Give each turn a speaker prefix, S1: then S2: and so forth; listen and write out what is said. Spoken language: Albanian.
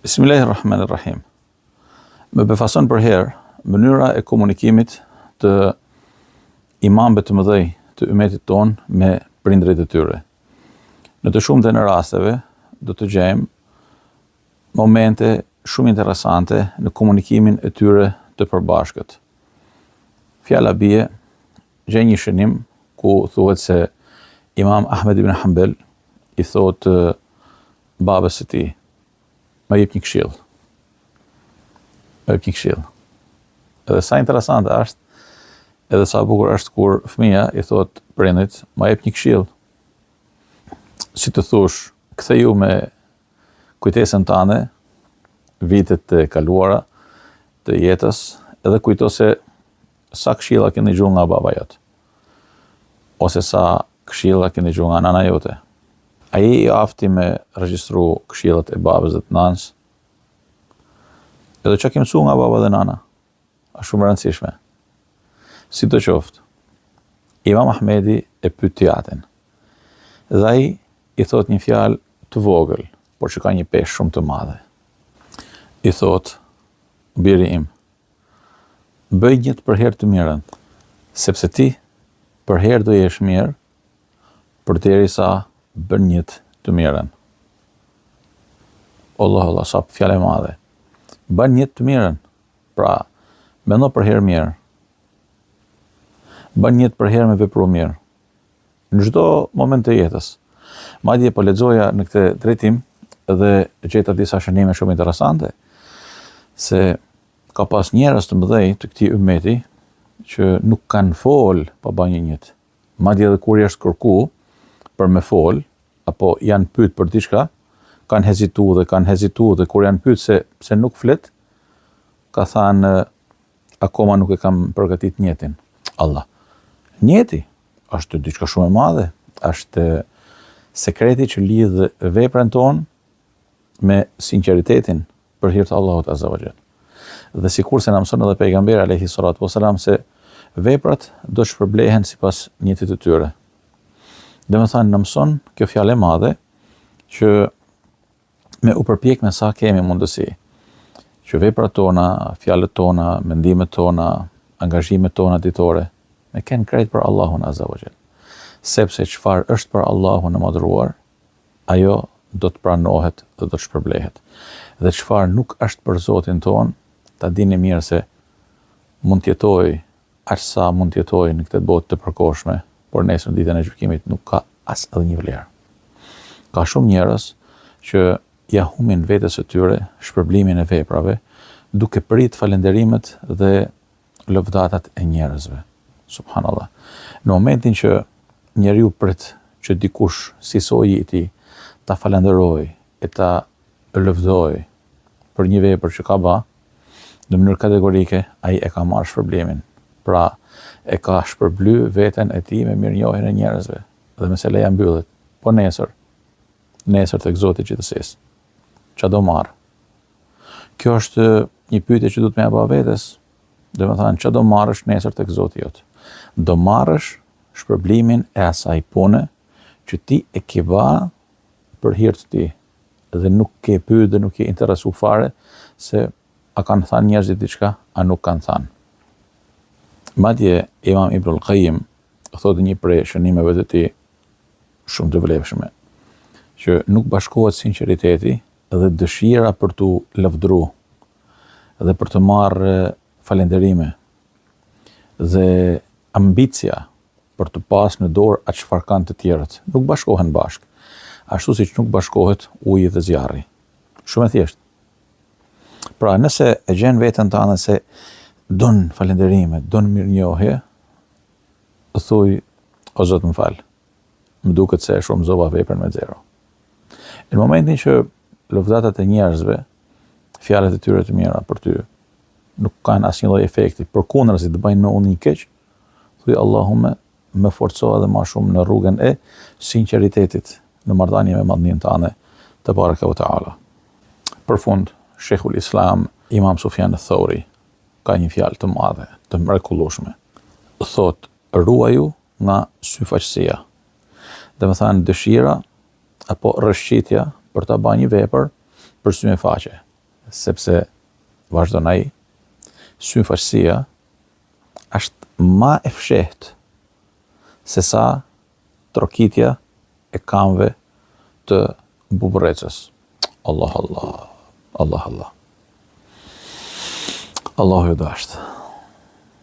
S1: Bismillahirrahmanirrahim. Më befason për herë mënyra e komunikimit të imamëve të mëdhej të ummetit ton me prindërit e tyre. Në të shumtë në rasteve do të gjejmë momente shumë interesante në komunikimin e tyre të përbashkët. Fjala bie gjej një shënim ku thuhet se Imam Ahmed ibn Hanbal i thot babës së tij: "Ma jep një këshill." Ma jep një këshill. Edhe sa interesante është, edhe sa bukur është kur fëmia i thot prindit: "Ma jep një këshill." Si të thush, ktheu me kujtesën tënde vitet e kaluara të jetës, edhe kujto se sa këshilla keni dëgjuar nga baba jot, ose sa këshilla keni dëgjuar nga nana jote. Ai i afti me regjistru këshillat e babës dhe të nanës, edhe që kemë mësuar nga baba dhe nana, është shumë e rëndësishme. Si të qoftë, Imam Ahmedi e pyet tiatin, dhe ai i thot një fjalë të vogël, por që ka një peshë shumë të madhe. I thot: "Biri im, bëj një për herë të mirën, sepse ti për herë do jesh mirë, përderisa bën një të mirën." Allah, sa fjalë e madhe. Bën një të mirën, pra mendo për herë mirë. Bën një për herë me vepru mirë. Në çdo moment të jetës. Madje po lexoja në këtë drejtim dhe gjeta disa shënime shumë interesante, se ka pas njerëz të mëdhej të këtij ummeti që nuk kanë fol pa bën një. Madje edhe kur është kërku për me fol, apo janë pyet për diçka, kanë hezituar dhe kur janë pyet se pse nuk flet, ka thënë akoma nuk e kam përgatit njetin. Allah. Njeti është diçka shumë e madhe, është sekreti që lidh veprën tonë me sinqeritetin për hir të Allahut Azza wa Jall. Dhe sikur se na mëson edhe pejgamberi alayhi salatu wasalam se veprat do shpërblehen sipas njetit të tyre. Dhe më thënë, në mëson kjo fjalë e madhe që me u përpjek me sa kemi mundësi, që veprat tona, fjalët tona, mendimet tona, angazhimet tona ditore, me kenë krejt për Allahun Azza wa Jall. Sepse çfarë është për Allahun e madhruar, ajo do të pranohet dhe do të shpërblehet. Dhe çfarë nuk është për Zotin ton, ta dini mirë se mund të jetoj aq sa mund të jetoj në këtë botë të përkohshme, por nesër në ditën e gjykimit nuk ka as edhe një vlerë. Ka shumë njerëz që ja humbin vetes së tyre shpërblimin e veprave, duke prit falenderimet dhe lëvdatat e njerëzve. Subhanallah. Në momentin që njeriu prit që dikush si soji i tij ta falenderoj e ta lëvdoj për një vepër që ka bë, në mënyrë kategorike ai e ka marrë shpërblimin. Pra, e ka shpërbly veten e tij me mirënjohjen e njerëzve dhe mesela mbyllet. Po nesër tek Zoti i gjithësisë, ç'a do marr? Kjo është një pyetje që duhet më bëj vetes. Domethënë, ç'a do marrësh nesër tek Zoti jot? Do marrësh shpërblimin e asaj pune që ti e ke bë për hir të tij dhe nuk ke pyet dhe nuk ke interesu fare se a kanë thënë njerëzit diçka, a nuk kanë thënë. Madje Imam Ibn al-Qayyim thotë një prej shënimeve të tij shumë të vlefshme, që nuk bashkohet sinqeriteti dhe dëshira për t'u lavdëruar dhe për të marrë falënderime dhe ambicia për të pas në dorë atë çfarë kanë të tjerët. Nuk bashkohen bashkë, ashtu siç nuk bashkohet uji dhe zjarri. Shumë e thjeshtë. Pra, nëse e gjen veten tënde se don falënderime, don mirënjohje, thuj: "O Zot, më fal. Më duket se shumë zova veprën me zero." Në momentin që lëvdatat e njerëzve, fjalët e tyre të mira për ty, nuk kanë asnjë lloj efekti, përkundërzi të bëjnë me unë një keq, thuj: "Allahumme, më forco edhe më shumë në rrugën e sinqeritetit në marrëdhënie me madhnin tënde, te baraka wa taala." Për fund, Sheikhul Islam Imam Sufjan al-Thauri ka një fjalë të madhe, të mrekullueshme. Thot: "Ruaju nga syfaqësia." Dhe më thënë, dëshira apo rrëshqitja për ta bërë një vepër për sy me faqe. sepse vazhdon ai, synfaqësia është ma e fshehtë se sa trokitja e kamve të bubërrecës. Allah. Allahu ju dashtë.